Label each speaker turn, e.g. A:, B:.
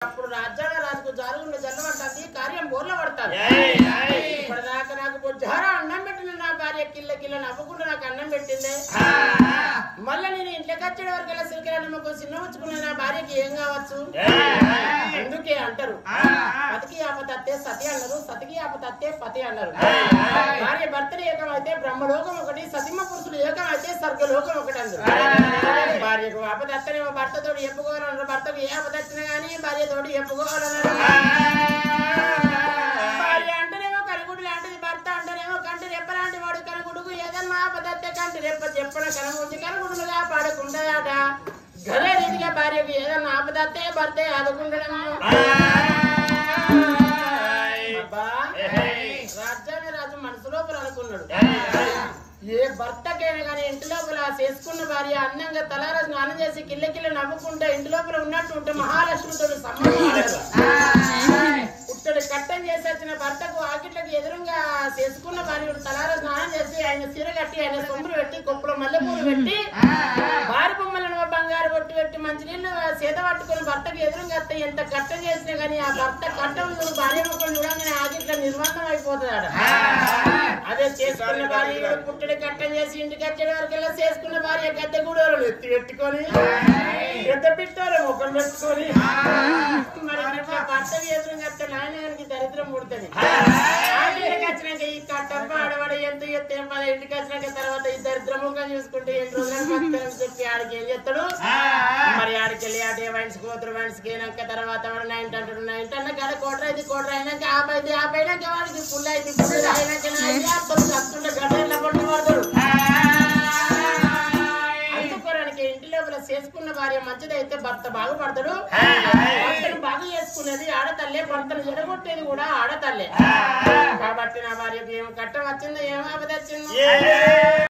A: అప్పుడు రాజ్యాంగ రాజుకు జారుగుండ జల్లమంటుంది కార్యం బోర్ల పడతాను ఇప్పటిదాకా నాకు బొజ్జారా అన్నం పెట్టిన నా భార్య కిల్ల కిల్ల నవ్వుకుంటూ నాకు అన్నం పెట్టింది మళ్ళీ నేను ఇంట్లోకి వచ్చే వరకు సిరికల నిమ్మకు చిన్న వచ్చుకున్న నా భార్యకి ఏం కావచ్చు అందుకే అంటారు పతికి ఆపతత్తే సతి అన్నారు సతికి ఆపతత్తే పతి అన్నారు భార్య భర్తలు ఏకమైతే బ్రహ్మలోకం ఒకటి సతిమ పురుషులు ఏకమైతే స్వర్గలోకం ఒకటి అన్నారు భార్యకు ఆపదత్తనేమో భర్తతో చెప్పుకోవాలన్నారు భర్తకు ఏ ఆపదచ్చినా గానీ భార్య తోటి చెప్పుకోవాలన్నారు భార్య అంటేనేమో కనుగుడు లాంటిది భర్త అంటేనేమో కంటి రెప్ప లాంటి వాడు కనుగుడుకు ఏదన్నా ఆపదత్తే కంటి రెప్ప చెప్పన కనుగుంచి కనుగుడులుగా పాడుకుంటాయట గదే రీతిగా భార్యకు ఏదన్నా ఆపదత్తే భర్తే ఆదుకుంటడము రాజ్యాన్ని రాజు మనసు లోపల అనుకున్నాడు ఏ భర్తకైనా కానీ ఇంటి లోపల చేసుకున్న భార్య అందంగా తలారా స్నానం చేసి కిల్ల కిల్ల నవ్వుకుంటే ఇంటి లోపల ఉన్నట్టు ఉంటే మహాలక్ష్మితో సంబంధం పుట్టడు కట్టం చేసి వచ్చిన భర్తకు ఆకిట్లకు ఎదురుగా చేసుకున్న భార్య తలారా స్నానం చేసి ఆయన సిర కట్టి ఆయన సొమ్ములు పెట్టి కొప్పులో మల్లెపూలు పెట్టి భార్య బొమ్మలను బంగారు బొట్టు పెట్టి మంచినీళ్ళు చేత పట్టుకుని భర్తకు ఎదురుగా వస్తే ఎంత కట్టం చేసినా కానీ ఆ భర్త కట్టం భార్య మొక్కలు చూడంగానే ఆకిట్ల నిర్బంధం అయిపోతుందట అదే చేసుకున్న భార్య పుట్టడి కట్టం చేసి ఇంటికి వచ్చే వరకెల్లా చేసుకున్న భార్య గద్దె గూడలు ఎత్తి పెట్టుకొని పెద్ద పిట్టారు మొక్కలు పెట్టుకొని మరి భర్తకి ఎదురుగా వస్తే నాయనగానికి దరిద్రం పుడుతుంది ఇంటికి వచ్చినాక ఈ కట్టప్ప ఆడవాడ ఎంత ఎత్తే పద ఇంటికి వచ్చినాక తర్వాత ఈ దరిద్రం ముఖం చూసుకుంటే ఎన్ని రోజులు బతుకుతారని చెప్పి ఆడికి ఏం చేస్తాడు మరి ఆడికి వెళ్ళి ఆడే వైన్స్ కూతురు వైన్స్ అయినాక తర్వాత వాడు 9 అంటాడు 9 అన్న గడ కోటర్ అయితే కోటర్ అయినాక ఆపైనాక వాడికి ఫుల్ అయితే ఫుల్ అయినాక వస్తుంటే గడ్డ పట్టు పడతాడు అందుకోరానికి ఇంటి లోపల చేసుకున్న భార్య మంచిదైతే భర్త బాగుపడతాడు భర్తను బాగు చేసుకునేది ఆడతల్లే భర్తను చెడగొట్టేది కూడా ఆడతల్లే కాబట్టి నా భార్యకు ఏం కట్టం వచ్చిందో ఏం ఆపద వచ్చిందో